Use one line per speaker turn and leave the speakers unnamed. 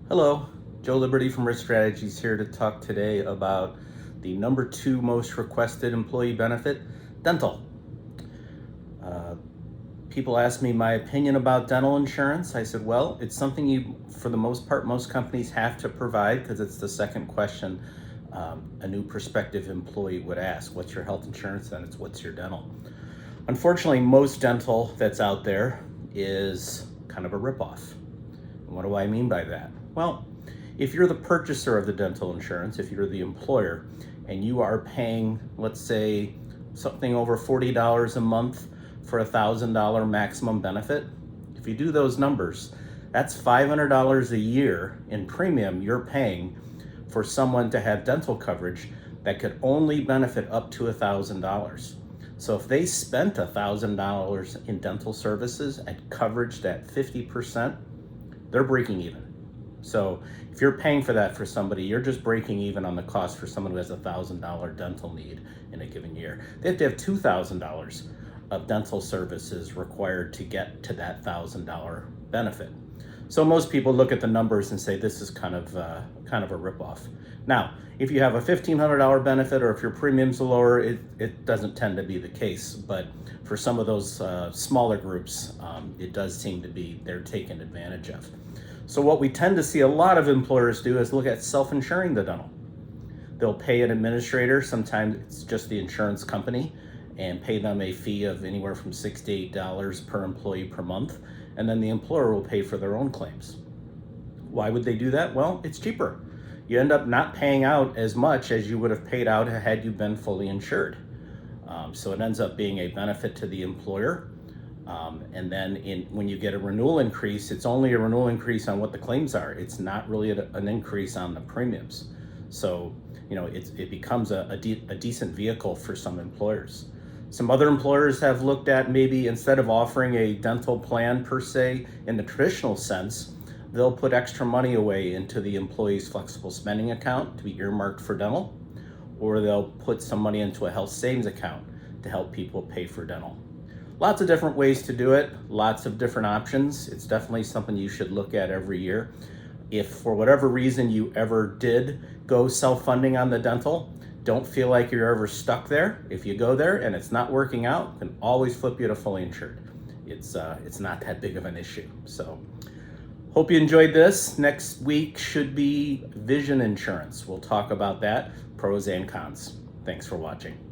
Hello, Joe Liberty from Risk Strategies here to talk today about the number 2 most requested employee benefit, dental. Uh, People ask me my opinion about dental insurance. I said, well, it's something for the most part, most companies have to provide because it's the second question a new prospective employee would ask. What's your health insurance? Then it's what's your dental? Unfortunately, most dental that's out there is kind of a ripoff. And what do I mean by that? Well, if you're the purchaser of the dental insurance, if you're the employer, and you are paying, let's say, something over $40 a month for a $1,000 maximum benefit, if you do those numbers, that's $500 a year in premium you're paying for someone to have dental coverage that could only benefit up to $1,000. So if they spent $1,000 in dental services and coverage at 50%, they're breaking even. So if you're paying for that for somebody, you're just breaking even on the cost for someone who has a $1,000 dental need in a given year. They have to have $2,000 of dental services required to get to that $1,000 benefit. So most people look at the numbers and say this is kind of a ripoff. Now, if you have a $1,500 benefit or if your premiums are lower, it doesn't tend to be the case. But for some of those smaller groups, it does seem to be they're taken advantage of. So what we tend to see a lot of employers do is look at self-insuring the dental. They'll pay an administrator, sometimes it's just the insurance company, and pay them a fee of anywhere from $6 to $8 per employee per month, and then the employer will pay for their own claims. Why would they do that? Well, it's cheaper. You end up not paying out as much as you would have paid out had you been fully insured. So it ends up being a benefit to the employer. And then when you get a renewal increase, it's only a renewal increase on what the claims are. It's not really an increase on the premiums. So, it becomes a decent vehicle for some employers. Some other employers have looked at maybe instead of offering a dental plan per se in the traditional sense, they'll put extra money away into the employee's flexible spending account to be earmarked for dental, or they'll put some money into a health savings account to help people pay for dental. Lots of different ways to do it, lots of different options. It's definitely something you should look at every year. If for whatever reason you ever did go self-funding on the dental, don't feel like you're ever stuck there. If you go there and it's not working out, you can always flip you to fully insured. It's not that big of an issue. So hope you enjoyed this. Next week should be vision insurance. We'll talk about that, pros and cons. Thanks for watching.